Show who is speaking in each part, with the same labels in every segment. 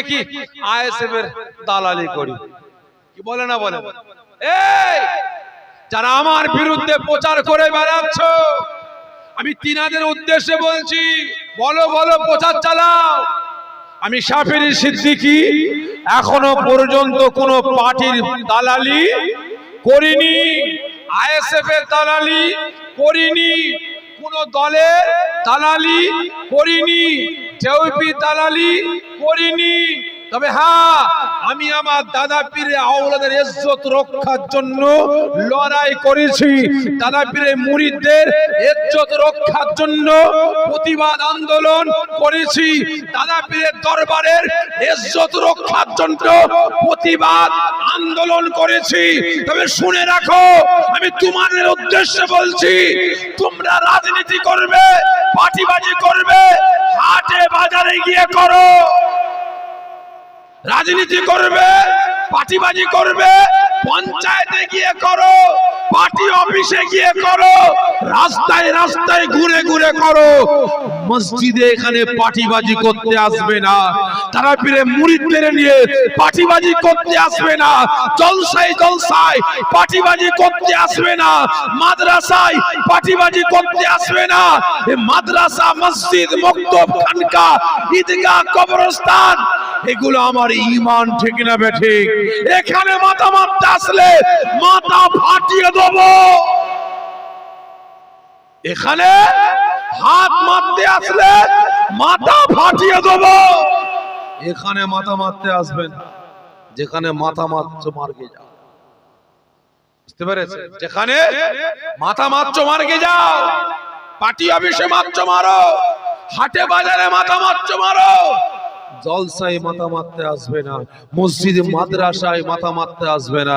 Speaker 1: নাকি আইএসএফ এর দালালি করি, কি বলে না বলে? এই যারা আমার বিরুদ্ধে প্রচার করে বেড়াচ্ছ, আমি তিনাদের উদ্দেশ্যে বলছি, বলো বলো, প্রচার চালাও। আমি শাফিঈ সিদ্দিকী এখনো পর্যন্ত কোন পার্টির দালালি করিনি, আইএসএফ এর দালালি করিনি, কোন দলের দালালি করিনি, জেউপি দালালি করিনি। তবে হ্যাঁ, আমি আমার দাদা পীরের আওলাদের ইজ্জত রক্ষার জন্য লড়াই করেছি, দাদা পীরের মুরিদদের ইজ্জত রক্ষার জন্য প্রতিবাদ আন্দোলন করেছি, দাদা পীরের দরবারের ইজ্জত রক্ষার জন্য প্রতিবাদ আন্দোলন করেছি। তবে শুনে রাখো, আমি তোমাদের উদ্দেশ্যে বলছি, তোমরা রাজনীতি করবে, পার্টিবাজি করবে, হাটে বাজারে গিয়ে করো। রাজনীতি করবে, পার্টিবাজি করবে, পঞ্চায়েতে গিয়ে করো, পার্টি অফিসে গিয়ে করো, রাস্তায় রাস্তায় ঘুরে ঘুরে করো। মসজিদে এখানে পার্টিবাজি করতে আসবে না, তারা পীরের মুরিদদের নিয়ে পার্টিবাজি করতে আসবে না, জলসায় জলসায় পার্টিবাজি করতে আসবে না, মাদ্রাসায় পার্টিবাজি করতে আসবে না। মাদ্রাসা, মসজিদ, মক্তব, খানকা, ঈদগাহ, কবরস্থান, এগুলো আমার ঈমান ঠিক না বেঠিক? এখানে মাথা মারতে আসলে মাথা ফাটিয়ে দেব, এখানে হাত মারতে আসলে মাথা ফাটিয়ে দেব। এখানে মাথা মারতে আসবেন, যেখানে মাথা মারছো মার্গে যাও। বুঝতে পেরেছেন? যেখানে মাথা মারছো মার্গে যাও। পার্টি অফিসে মারছো মারো, হাটে বাজারে মাথা মারছো মারো, জলসায় মাথা মারতে আসবে না, মসজিদে মাদ্রাসায় মাথা মারতে আসবে না,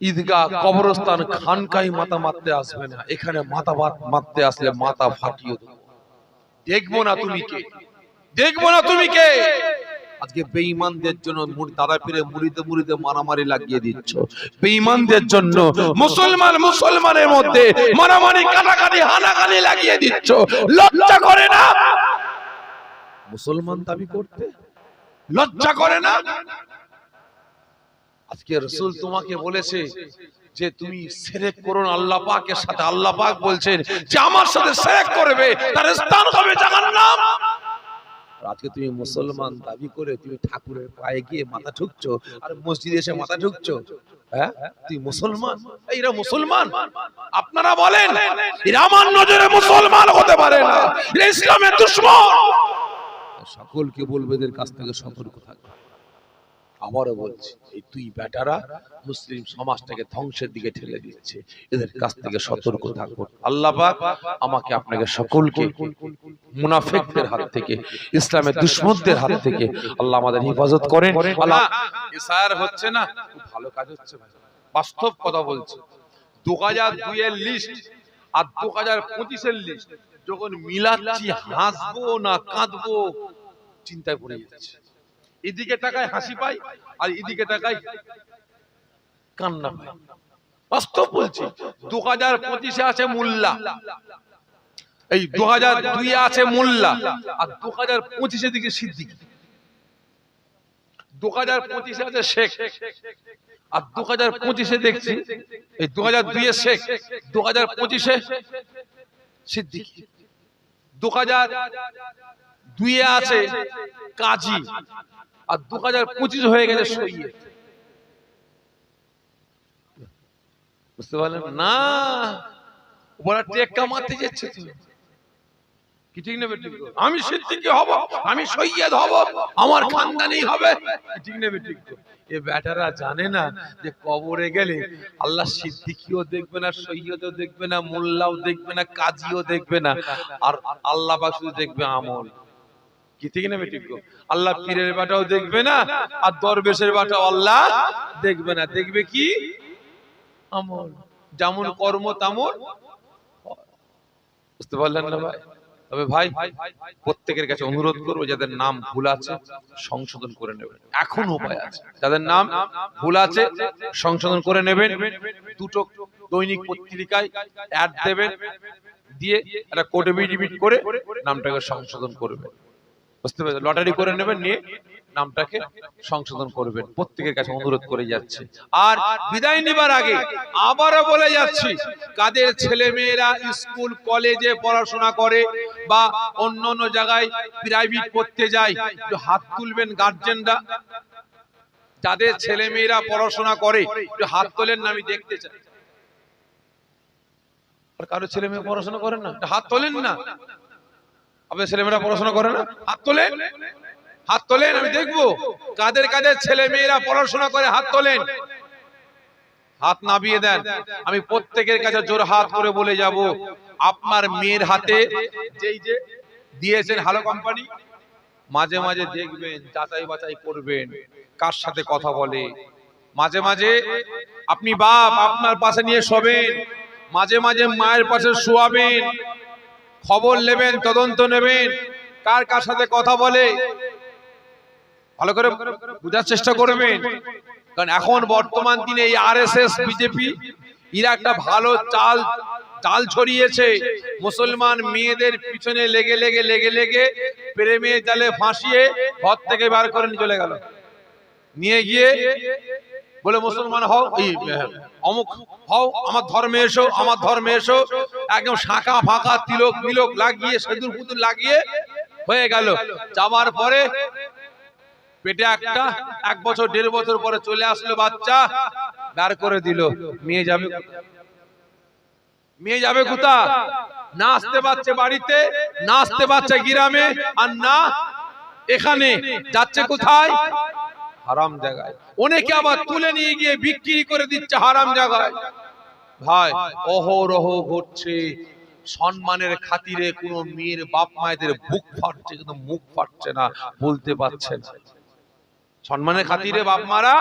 Speaker 1: ঈদগাহ, কবরস্থান, খানকায় মাথা মারতে আসবে না। এখানে মাথা মারতে আসলে মাথা ফাটিয়ে দেব। দেখবো না তুমি কে, দেখবো না তুমি কে। আজকে বেঈমানদের জন্য দাদা পীরের মুরিদে মুরিদে মারামারি লাগিয়ে দিচ্ছ, বেঈমানদের জন্য মুসলমান মুসলমানের মধ্যে মারামারি, কাটাকাটি, হানাকানি লাগিয়ে দিচ্ছ। লজ্জা করে না? মুসলমান দাবি করতে লজ্জা করে না? আজকে রাসূল তোমাকে বলেছে যে তুমি শিরক করো না আল্লাহ পাকের সাথে। আল্লাহ পাক বলছেন যে আমার সাথে শিরক করবে তার স্থান হবে জাহান্নাম। আজকে তুমি মুসলমান দাবি করে তুমি ঠাকুরের পায়ে গিয়ে মাথা ঠুকছো আর মসজিদে এসে মাথা ঠুকছো। হ্যাঁ, তুই মুসলমান? এরা মুসলমান? আপনারা বলেন, এরা আমার নজরে মুসলমান হতে পারে না, এরা ইসলামের দুশমন। সকলকে বলবে এদের কাছ থেকে সতর্ক থাকবে। আবারও বলছি, এই দুই বেটারা মুসলিম সমাজটাকে ধ্বংসের দিকে ঠেলে দিচ্ছে, এদের কাছ থেকে সতর্ক থাকবো। আল্লাহ পাক আমাকে আপনাকে সকলকে মুনাফিকদের হাত থেকে, ইসলামের দুশমনদের হাত থেকে আল্লাহ আমাদের হেফাজত করেন। আল্লাহ ইসার হচ্ছে না, খুব ভালো কাজ হচ্ছে ভাই, বাস্তব কথা বলছি। 2002 এর লিস্ট আর 2025 এর লিস্ট যখন মিলাচ্ছি, হাসবো না কাঁদবো চিন্তায় পড়ে যাচ্ছে। এদিকে টাকায় হাসি পাই আর এদিকে টাকায় কান্না পাই। বাস্তব বলছি, 2025 এ আছে মোল্লা, এই 2002 এ আছে মোল্লা, আর 2025 এর দিকে সিদ্দিকী। 2025 এ আছে শেখ, আর 2025 এ দেখছি এই 2002 এ শেখ, 2025 এ সিদ্দিকী। 2002 এ আছে কাজী, আর 2025 হয়ে গেছে সৈয়দ। বুঝতে পারলেন না? ওরা টেক্কা মারতে যাচ্ছে তো, কি ঠিক না বেঠিক? আমি সিদ্দিকী হব, আমি সৈয়দ হব, আমার খানদানি হবে, ঠিক না বেঠিক? এ বেটারা জানে না যে কবরে গেলে আল্লাহ সিদ্দিকীও দেখবে না, সৈয়দও দেখবে না, মোল্লাও দেখবে না, কাজীও দেখবে না, আর আল্লাহ পাক শুধু দেখবে আমল। কি ঠিক না বেঠিক? আল্লাহ পীরের বাটাও দেখবে না আর দরবেশের বাটাও আল্লাহ দেখবে না, দেখবে কি? আমল। যেমন কর্ম তেমন। বুঝতে পারলেন না ভাই? তবে ভাই প্রত্যেকের কাছে অনুরোধ করবো, যাদের নাম ভুল আছে সংশোধন করে নেবেন, এখন উপায় আছে। যাদের নাম ভুল আছে সংশোধন করে নেবেন, দুটো দৈনিক পত্রিকায় অ্যাড দেবেন, দিয়ে একটা কোড এফিডেভিট করে নামটাকে সংশোধন করবেন। বুঝতে পেরেছেন? লটারি করে নেবেন, নিয়ে নামটাকে সংশোধন করবেন। প্রত্যেকের কাছে অনুরোধ করে যাচ্ছে। আর বিদায় নেবার আগে আবারও বলে যাচ্ছি, কাদের ছেলে মেয়েরা স্কুল কলেজে পড়াশোনা করে বা অন্য অন্য জায়গায় প্রাইভেট পড়তে যায়, একটু হাত তুলবেন গার্জেনরা। যাদের ছেলে মেয়েরা পড়াশোনা করে একটু হাত তোলেন না, আমি দেখতে চাই। আর কারো ছেলে মেয়ে পড়াশোনা করেন না, হাত তোলেন না। আপনার ছেলেমেয়েরা পড়াশোনা করে না, হাত তোলেন, হাত তোলেন, আমি দেখবো কাদের কাদের ছেলে মেয়েরা পড়াশোনা করে, হাত তোলেন। হাত নামিয়ে দেন। আমি প্রত্যেকের কাছে জোর হাত করে বলে যাব, আপনার মেয়ের হাতে যেই যে দিয়েছেন হ্যালো কোম্পানি, মাঝে মাঝে দেখবেন, যাচাই বাছাই করবেন কার সাথে কথা বলে। মাঝে মাঝে আপনি বাপ আপনার পাশে নিয়ে শোবেন, মাঝে মাঝে মায়ের পাশে শোয়াবেন, খবর নেবেন, তদন্ত নেবেন কার কার সাথে কথা বলে, ভালো করে বোঝার চেষ্টা করবেন। কারণ এখন বর্তমান দিনে এই আরএসএস বিজেপি এরা একটা ভালো চাল ছড়িয়েছে। মুসলমান মেয়েদের পিছনে লেগে লেগে লেগে লেগে প্রেমে জালে ফাঁসিয়ে ঘর থেকে বার করে নিয়ে চলে গেল। নিয়ে গিয়ে বলে মুসলমান হও, অমুক হও, আমার ধর্মে এসো, আমার ধর্মে এসো। একদম শাখা ফাঁকা তিলক মিলক লাগিয়ে সিঁদুর পুতুল লাগিয়ে হয়ে গেল। যাওয়ার পরে পেটে একটা 1 বছর 1.5 বছর পরে চলে আসলো বাচ্চা, বের করে দিল। মেয়ে যাবে, মেয়ে যাবে কোথা? না আসতে পারছে বাড়িতে, না আসতে পারছে গ্রামে, আর না এখানে যাচ্ছে কোথায়? হারাম জায়গায়। অনেকে আবার তুলে নিয়ে গিয়ে বিক্রি করে দিচ্ছে হারাম জায়গায়। ভাই অহরহ ঘটছে। সম্মানের খাতিরে কোন মেয়ের বাপ মায়েদের বুক ফাটছে, কিন্তু মুখ ফাটছে না, বলতে পারছে না। সম্মানের খাতিরে বাপ মারা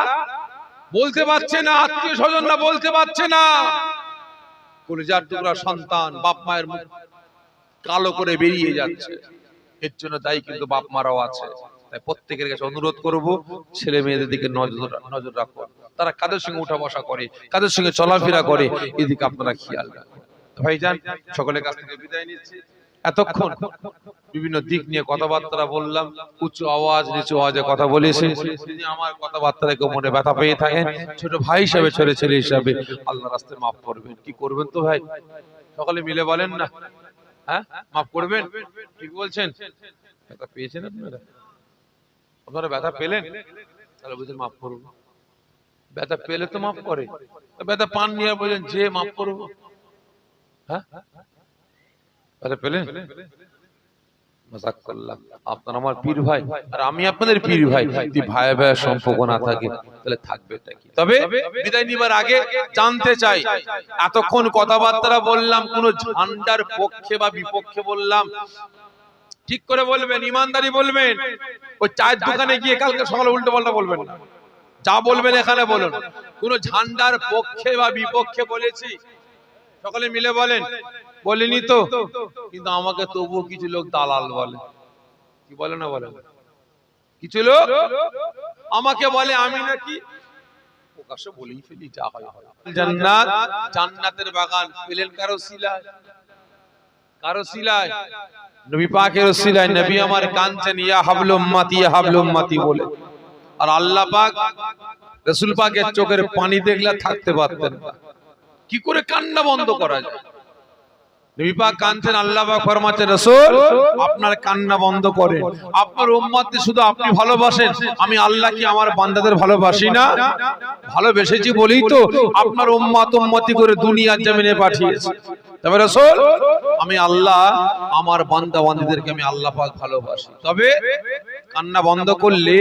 Speaker 1: বলতে পারছে না, আত্মীয় স্বজনরা বলতে পারছে না। কলিজার টুকরা সন্তান বাপ মায়ের মুখ কালো করে বেরিয়ে যাচ্ছে। এর জন্য দায়ী কিন্তু বাপ মারাও আছে। তাই প্রত্যেকের কাছে অনুরোধ করব, ছেলে মেয়েদের দিকে নজর রাখুন। তারা কাদের সঙ্গে উঠা বসা করে, কাদের সঙ্গে চলাফেরা করে, এদিকে আপনারা খেয়াল রাখুন। ভাইজান, সকলের কাছ থেকে বিদায় নিচ্ছি। এতক্ষণ বিভিন্ন দিক নিয়ে কথাবার্তা বললাম, উঁচু আওয়াজ নিচু আওয়াজে কথা বলেছি। যদি আমার কথাবার্তায় কেউ মনে ব্যথা পেয়ে থাকেন, ছোট ভাই হিসাবে, ছোট ছেলে হিসাবে আল্লাহ রাস্তায় মাফ করবেন। কি করবেন তো ভাই? সকলে মিলে বলেন না, হ্যাঁ মাফ করবেন। ঠিক বলছেন? ব্যথা পেয়েছেন আপনারা? আপনারা ব্যথা পেলেন? তাহলে বুঝলেন মাফ করবো। ব্যথা পেলে তো মাফ করে, ব্যথা পান নিয়ে বলছেন যে মাফ করবো। হ্যাঁ ব্যথা পেলেন? মজাক করলাম। আপনার আমার পীর ভাই আর আমি আপনাদের পীর ভাই। যদি ভাই ভাইয়ের সম্পর্ক না থাকে তাহলে থাকবে এটা কি? তবে বিদায় নিবার আগে জানতে চাই, এতক্ষণ কথাবার্তা বললাম কোন ঝান্ডার পক্ষে বা বিপক্ষে বললাম? ঠিক করে বলবেন, ইমানদারি বলবেন। ওই চায়ের দোকানে গিয়ে কালকে সকালে উল্টো পাল্টা বলবেন না। যা বলবেন এখানে বলুন। কোন ঝান্ডার পক্ষে বা বিপক্ষে বলেছি? সকলে মিলে বলেন। বলিনি তো? কিন্তু আমাকে তবুও কিছু লোক দালাল বলে। কি বলে না বলে? কিছু লোক আমাকে বলে আমি নাকি প্রকাশ্যে বলেই ফেলি, যা হয় হয়। জান্নাত, জান্নাতের বাগান পেলেন কারো সিলায়? কারো সিলায়? নবী পাকের সিলায়। নবী আমার কাঁদছেন, ইয়া হাবলুল উম্মতি, ইয়া হাবলুল উম্মতি বলে। আর আল্লাহ পাক রাসূল পাকের চোখের পানি দেখলে থাকতে পারতেন না। কি করে কান্না বন্ধ করা যায়? নবী পাক কাঁদছেন, আল্লাহ পাক ফরমাচ্ছেন, রাসূল আপনার কান্না বন্ধ করেন। আপনার উম্মতকে শুধু আপনি ভালোবাসেন, আমি আল্লাহ কি আমার বান্দাদের ভালোবাসি না? ভালোবেসেছি বলেই তো আপনার উম্মতি করে দুনিয়ার জমিনে পাঠিয়েছি। তবে রাসূল আমি আল্লাহ আমার বান্দা বান্দীদেরকে আমি আল্লাহ পাক ভালোবাসি। তবে কান্না বন্ধ করলে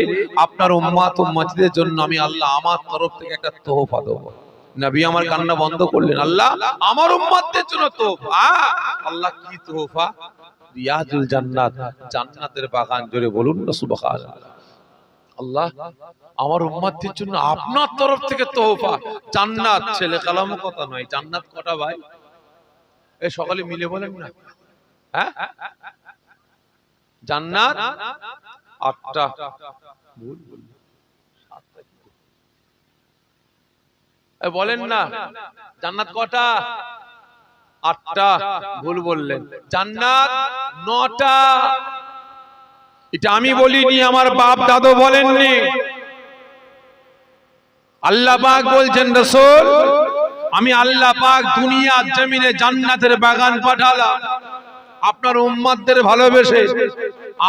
Speaker 1: আপনার উম্মতিদের জন্য আমি আল্লাহ আমার তরফ থেকে একটা তোহফা দেব। নবী আমার কান্না বন্ধ করলেন, আল্লাহ আমার উম্মতদের জন্য তোহফা। আল্লাহ কি তোহফা? রিয়াজুল জান্নাত, জান্নাতের বাগান। জোরে বলুন না সুবহানাল্লাহ। আল্লাহ আমার উম্মতদের জন্য আপনার তরফ থেকে তোহফা জান্নাত। ছেলে কালামও কথা নয়, জান্নাত কটা ভাই? এই সকালে মিলে বলেন না, হ্যাঁ জান্নাত আটটা। বলেন না জান্নাত কটা? আটটা। ভুল বললেন, জান্নাত নটা। এটা আমি বলিনি, আমার বাপ দাদু বলেননি, আল্লাহ পাক বলছেন। রাসূল, আমি আল্লাহ পাক দুনিয়ার জমিনে জান্নাতের বাগান পাঠালাম আপনার উম্মতদের ভালোবেসে।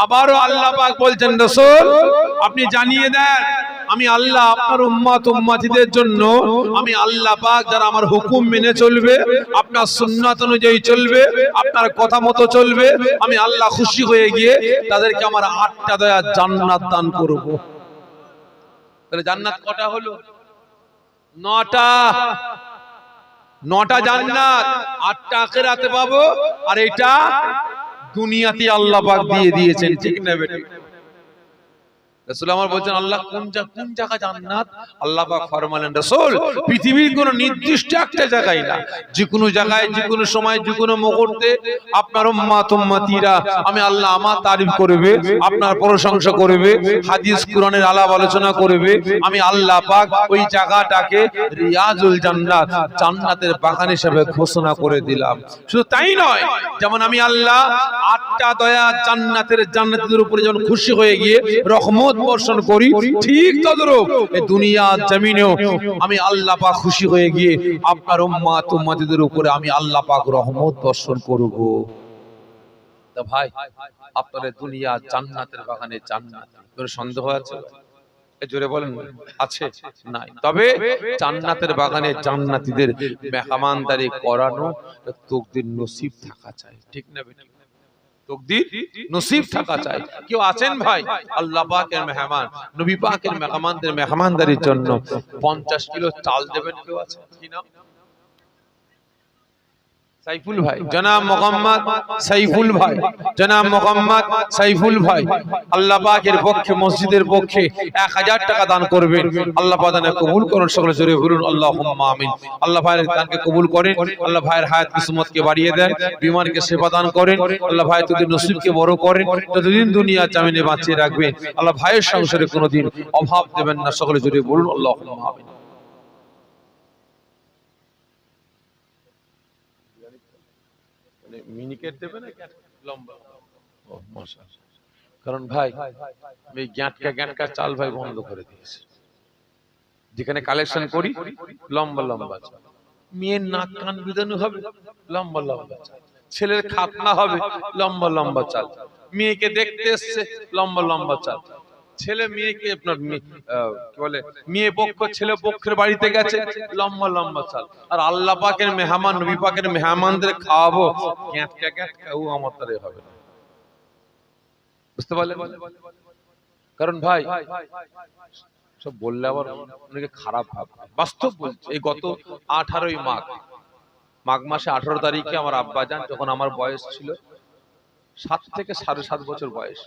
Speaker 1: আবারও আল্লাহ পাক বলছেন, রাসূল আপনি জানিয়ে দেন আমি আল্লাহ আপনার উম্মত উম্মতিদের জন্য, আমি আল্লাহ পাক যারা আমার হুকুম মেনে চলবে, আপনার সুন্নাত অনুযায়ী চলবে, আপনার কথা মতো চলবে, আমি আল্লাহ খুশি হয়ে গিয়ে তাদেরকে আমার আটটা দয়া জান্নাত দান করব। তাহলে জান্নাত কটা হলো? নটা। নটা জান্নাত, আটটা আখিরাতে পাবো, আর এটা দুনিয়াতে আল্লাহ পাক দিয়ে দিয়েছেন। ঠিক না বেটি? রাসূল আমার বলছেন আল্লাহ কোন জায়গা জান্নাত? আল্লাহ পাক ফরমালেন, রাসূল পৃথিবীর কোন নির্দিষ্ট একটা জায়গায় না, যে কোনো জায়গায়, যে কোনো সময়, যে কোনো মুহূর্তে আপনার উম্মত উম্মতিরা আমি আল্লাহ আমার তারিফ করবে, আপনার প্রশংসা করবে, হাদিস কোরআনের আলাপ আলোচনা করবে। আমি আল্লাহ পাক ওই জায়গাটাকে রিয়াজুল জান্নাত, জান্নাতের বাগান হিসেবে ঘোষণা করে দিলাম। শুধু তাই নয়, যেমন আমি আল্লাহ আটটা দয়া জান্নাতের উপরে যেমন খুশি হয়ে গিয়ে রহমত বর্ষণ করি, ঠিক তদ্রূপ এই দুনিয়ার জমিনেও আমি আল্লাহ পাক খুশি হয়ে গিয়ে আপনার উম্মত উম্মতিদের উপরে আমি আল্লাহ পাক রহমত বর্ষণ করব। তা ভাই, আপনাদের দুনিয়া জান্নাতের বাগানে জান্নাত, কোনো সন্দেহ আছে? জোরে বলেন আছে? নাই। তবে জান্নাতের বাগানে জান্নাতীদের মেহমানদারি করানো তকদির নসিব থাকা চাই। ঠিক না বেটি? তকদির নসিব থাকা চাই। কেউ আছেন ভাই আল্লাহ পাকের মেহমান, নবী পাকের মেহমানদের মেহমানদারির জন্য 50 কিলো চাল দেবেন? কেউ আছে কি না? সাইফুল ভাই, জনাব মোহাম্মদ সাইফুল ভাই, জনাব মোহাম্মদ সাইফুল ভাই আল্লাহ পাকের পক্ষে, মসজিদের পক্ষে 1000 টাকা দান করবেন। আল্লাহ পাক দান কবুল করুন। সকলে জোরে বলুন আল্লাহুম্মা আমিন। আল্লাহ ভাইয়ের দানকে কবুল করেন, আল্লাহ ভাইয়ের হায়াত কিসমতকে বাড়িয়ে দেন, বিমারকে সেবা দান করেন। আল্লাহ ভাই তোদের নসিবকে বড় করেন, যতদিন দুনিয়া জামিনে বাঁচিয়ে রাখবেন। আল্লাহ ভাইয়ের সংসারে কোনোদিন অভাব দেবেন না। সকলে জোরে বলুন আল্লাহুম্মা আমিন। মিনিকেট দেবে না লম্বা? ও মাশাআল্লাহ। কারণ ভাই আমি গ্যাটকা চাল ভাই বন্ধ করে দিয়েছি। যেখানে কালেকশন করি লম্বা লম্বা চাল, মেয়ের নাক কান বিধানো হবে লম্বা লম্বা চাল, ছেলের খাতনা হবে লম্বা লম্বা চাল, মেয়েকে দেখতে এসছে লম্বা লম্বা চাল, ছেলে মেয়েকে আপনার কি বলে মেয়ে পক্ষ ছেলে পক্ষের বাড়িতে গেছে লম্বা লম্বা চাল। আর আল্লাহ পাকের মেহমান, নবী পাকের মেহমানদের খাওয়াবো গ্যাটকা ও আমার তারে হবে না। বুঝতে পারলেন? কারণ ভাই সব বললে আবার অনেকে খারাপ ভাবে, বাস্তব বলছে। এই গত 18ই মাঘ মাসে 18 তারিখে আমার আব্বাজান, যখন আমার বয়স ছিল 7 থেকে 7.5 বছর বয়স,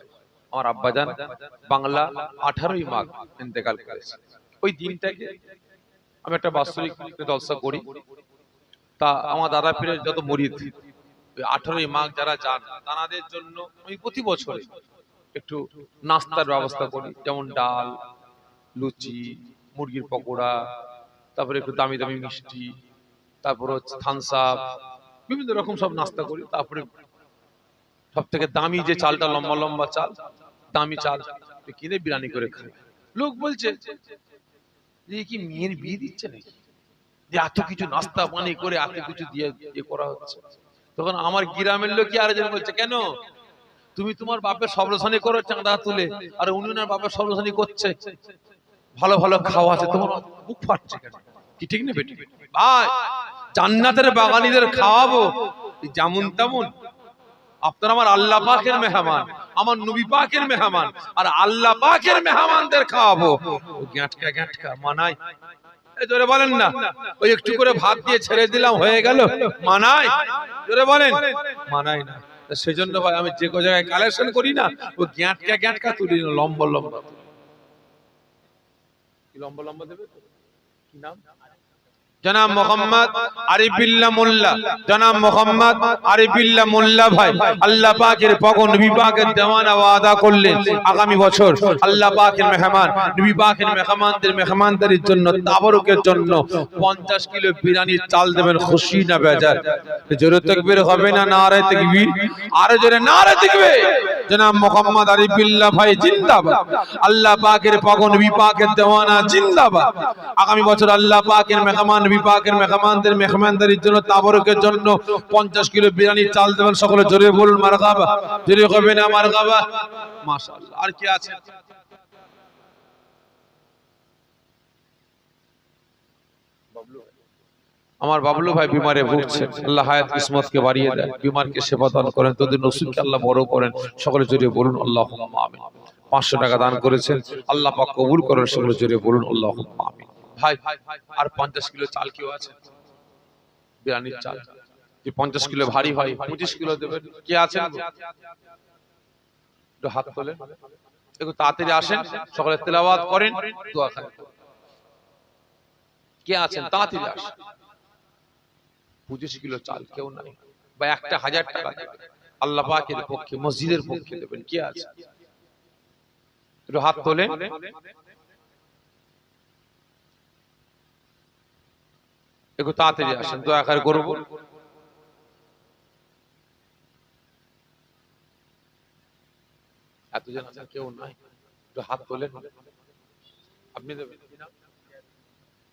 Speaker 1: আমার আব্বাজান বাংলা 18ই মাঘ ইন্তেকাল করেছে। ওই দিনটাকে আমি একটা বাৎসরিক জলসা করি। তা আমার দাদা পীরের যত মুরিদ 18ই মাঘ যারা যান, তাদের জন্য আমি প্রতি বছর একটু নাস্তার ব্যবস্থা করি, যেমন ডাল, লুচি, মুরগির পকোড়া, তারপরে একটু দামি দামি মিষ্টি, তারপর হচ্ছে থামস আপ, বিভিন্ন রকম সব নাস্তা করি। তারপরে সব থেকে দামি যে চালটা, লম্বা লম্বা চাল, দামি চাল কিনে বিরিয়ানি করে খাই। লোক বলছে যে কি মেয়ের বিয়ে দিচ্ছে নাকি, যে এত কিছু নাস্তা পানি করে এত কিছু দিয়ে করা হচ্ছে। তখন আমার গ্রামের লোক কি আরেকজন বলছে, কেন তুমি তোমার বাপের সর্বসানি করো চাঁদা তুলে, আর উনি ওনার বাপের সর্বসানি করছে, ভালো ভালো খাওয়া আছে, তোমার বুক ফাটছে কেন? কি ঠিক না বেটি? ভাই জান্নাতের বাগানীদের খাওয়াবো যেমন তেমন। আপনারা আমার আল্লাহ পাকের মেহমান, আমার নবী পাকের মেহমান, আর আল্লাহ পাকের মেহমানদের খাওয়াবো গ্যাটকা মানায়? জোরে বলেন না। ওই একটু করে ভাত দিয়ে ছেড়ে দিলাম হয়ে গেল, মানায়? জোরে বলেন মানায় না। সেজন্য ভাই আমি যে কোনো জায়গায় কালেকশন করি না, ও গ্যাটকা তুলি না, লম্বা লম্বা। কি লম্বা লম্বা দেবে? কি নাম? জনাব মোহাম্মদ আরিফুল্লাহ মোল্লা, জনাব মোহাম্মদ আরিফুল্লাহ মোল্লা ভাই আল্লাহ পাকের পগন নবী পাকের দেওয়ানা ওয়াদা করলেন আগামী বছর আল্লাহ পাকের মেহমান নবী পাকের মেহমানদারির জন্য তাবারুকের জন্য 50 কিলো বিরিয়ানির চাল দেবেন, খুশি না বেজার? জোরে তাকবীর হবে না নারে তাকবীর? আরো জোরে নারে তাকবীর। জনাব মোহাম্মদ আরিফুল্লাহ ভাই জিন্দাবাদ, আল্লাহ পাকের পগন নবী পাকের দেওয়ানা জিন্দাবাদ। আগামী বছর আল্লাহ পাকের মেহমান নবী পাকের মেহমানদারির জন্য তাবারুকের জন্য 50 কিলো বিরিয়ানির চাল দেবেন। সকলে জোরে বলুন মারহাবা, জোরে হবে না মারহাবা? মাশাআল্লাহ। আর কি আছে? আমার বাবলু ভাই বিমারে ভুগছেন, আল্লাহ হায়াত কিসমতকে বাড়িয়ে দেন, বিমারকে সেবা দান করেন, তাদের নসিবকে আল্লাহ বড় করেন। সকলে জোরে বলুন আল্লাহুম্মা আমিন। 500 টাকা দান করেছেন, আল্লাহ পাক কবুল করেন। সকলে জোরে বলুন আল্লাহুম্মা আমিন। ভাই আর 50 কিলো চাল কেউ আছে? বিরিয়ানির চাল যে 50 কিলো ভারী হয়, 25 কিলো দেবেন। কে আছেন? একটু হাত তোলেন, একটু তাড়াতাড়ি আসেন, সকলে তেলাওয়াত করেন, দোয়া করেন। কে আছেন? তাড়াতাড়ি আসেন। 25 কিলো চাল কেউ নাই, বা 1000 টাকা দেবেন, আল্লাহ পাকের পক্ষে মসজিদের পক্ষে দেবেন। কে আছে? একটু হাত তোলেন। একটু তাড়াতাড়ি আসেন, দয়া করে করব। এতজন আছেন, কেউ নাই, একটু হাত তোলেন। আপনি দেবেন?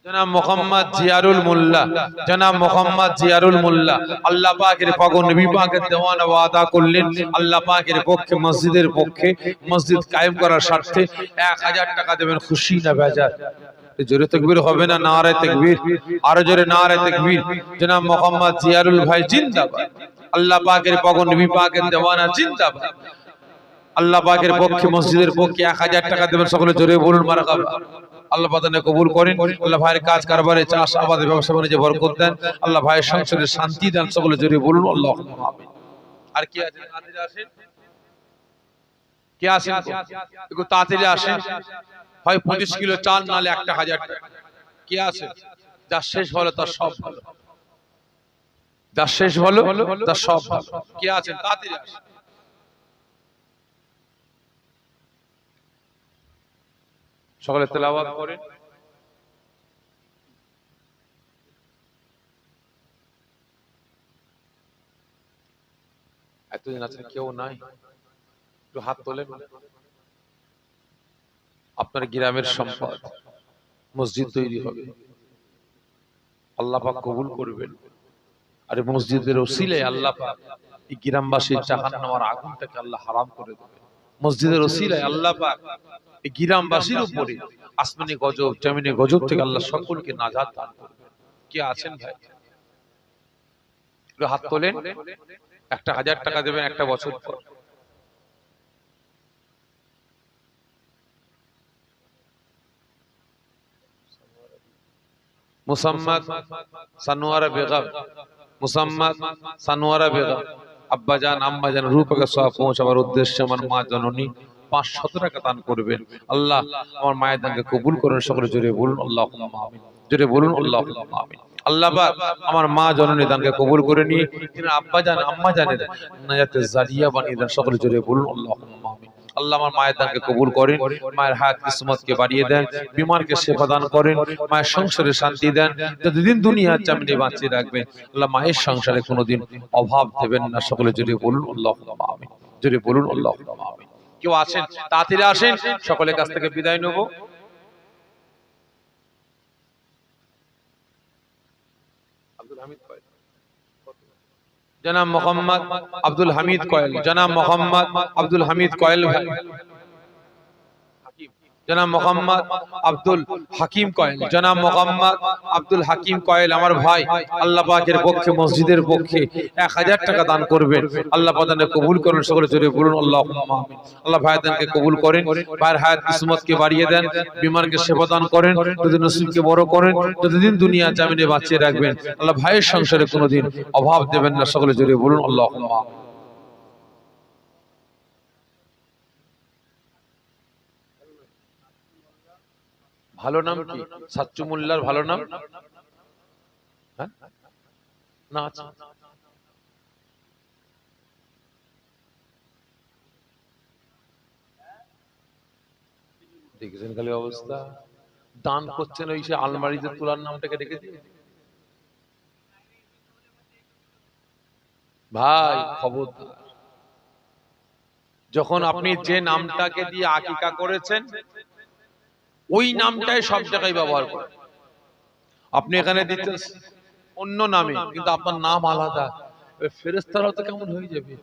Speaker 1: জনাব মোহাম্মদ জিয়ারুল মোল্লা, জনাব মোহাম্মদ জিয়ারুল মোল্লা আল্লাহ পাকের পগন নবী পাকের দেওয়ানা ওয়াদা করলেন আল্লাহ পাকের পক্ষে মসজিদের পক্ষে মসজিদ কায়েম করার স্বার্থে 1000 টাকা দেবেন, খুশি না বেজার? জোরে তাকবীর হবে না নারে তাকবীর? আরো জোরে নারে তাকবীর। জনাব মোহাম্মদ জিয়ারুল ভাই জিন্দাবাদ, আল্লাহ পাকের পগন নবী পাকের দেওয়ানা জিন্দাবাদ। আল্লাহ পাকের পক্ষে মসজিদের পক্ষে 1000 টাকা দেবেন। সকলে জোরে বলুন মারহাবা। আল্লাহ পাতানে কবুল করেন। আল্লাহ ভাইয়ের কাজ কারবারে, চাষ আবাদে, ব্যবসা বাণিজ্যে বরকত দেন। আল্লাহ ভাইয়ের সংসারে শান্তি দেন। সকলে জোরে বলুন আল্লাহুম্মা আমিন। আর কি আছে? তাড়াতাড়ি আসেন। কে আছেন? একটু তাড়াতাড়ি আসেন। হয় 25 কিলো চাল, নালে 1000 টাকা। কে আছে? যার শেষ হলো তার সব ভালো, যার শেষ হলো তার সব ভালো। কে আছেন? তাড়াতাড়ি আসেন। সকলে তেলাওয়াত করেন। এতদিন আছেন, কেউ নাই, একটু হাত তোলেন। আপনার গ্রামের সম্পদ মসজিদ তৈরি হবে, আল্লাহ পাক কবুল করবেন। আর মসজিদের ওসিলায় আল্লাহ পাক এই গ্রামবাসীর জাহান্নামের আগুনটাকে আল্লাহ হারাম করে দেবেন। মসজিদের ওসিলায় আল্লাহ পাক এই গ্রামবাসীর উপরে আসমানি গজব, জমিনে গজব থেকে আল্লাহ সকলকে নাজাত দান করবেন। কে আছেন ভাই? একটু হাত তোলেন। 1000 টাকা দেবেন একটা বছর পর। মুসাম্মাদ সানোয়ারা বেগম, মুসাম্মাদ সানোয়ারা বেগম আব্বাজান আম্মাজান রূপকে সওয়াব পৌঁছাবার উদ্দেশ্যে আমার মা জননী 500 টাকা দান করবেন। আল্লাহ আমার মায়ের দানকে কবুল করুন। সকলে জোরে বলুন আল্লাহুম্মা আমিন। জোরে বলুন আল্লাহুম্মা আমিন। আল্লাহ পাক আমার মা জননী দানকে কবুল করে নিয়ে তিনি আব্বাজান আম্মাজানের নাজাতের জারিয়া বানিয়ে দেন। সকলে জোরে বলুন আল্লাহুম্মা আমিন। আল্লাহ আমার মায়ের দানকে কবুল করেন, মায়ের হায়াত কিসমতকে বাড়িয়ে দেন, বিমারকে সেবা দান করেন, মায়ের সংসারে শান্তি দেন, যতদিন দুনিয়ার জামিনে বাঁচিয়ে রাখবেন। আল্লাহ মায়ের সংসারে কোনোদিন অভাব দেবেন না। সকলে জোরে বলুন আল্লাহুম্মা আমিন। জোরে বলুন আল্লাহুম্মা আমিন। কেউ আছেন? তাড়াতাড়ি আসেন, সকলের কাছ থেকে বিদায় নেব। আব্দুল হামিদ কয়েল, জনাব মোহাম্মদ আব্দুল হামিদ কয়েল, জনাব মোহাম্মদ আব্দুল হামিদ কয়েল ভাই, জনাব মোহাম্মদ আব্দুল হাকিম কয়েল, জনাব মোহাম্মদ আব্দুল হাকিম কয়েল আমার ভাই আল্লাহ পাকের পক্ষে মসজিদের পক্ষে 1000 টাকা দান করবেন। আল্লাহ পাকে কবুল করেন। সকলে জোরে বলুন আল্লাহুম্মা আমিন। আল্লাহ ভাইয়ের দানকে কবুল করেন, ভাইয়ের হায়াত কিসমতকে বাড়িয়ে দেন, বিমারকে সেবা দান করেন, যদি নসিবকে বড় করেন, যতদিন দুনিয়া জামিনে বাঁচিয়ে রাখবেন। আল্লাহ ভাইয়ের সংসারে কোনোদিন অভাব দেবেন না। সকলে জোরে বলুন আল্লাহুম্মা আমিন। ভালো নাম কি? সাচ্চু মোল্লার ভালো নাম? হ্যাঁ না আছে? দেখেছেন খালি অবস্থা, দান করছেন ওই সে আলমারিতে তোলার নামটাকে রেখে দিয়ে। ভাই খবরদার, যখন আপনি যে নামটাকে দিয়ে আকিকা করেছেন ওই নামটাই সব জায়গায় ব্যবহার করেন। আপনি এখানে দিচ্ছেন অন্য নামে, কিন্তু আপনার নাম আলাদা, ফেরেশতারাও তো কেমন হয়ে যাবে।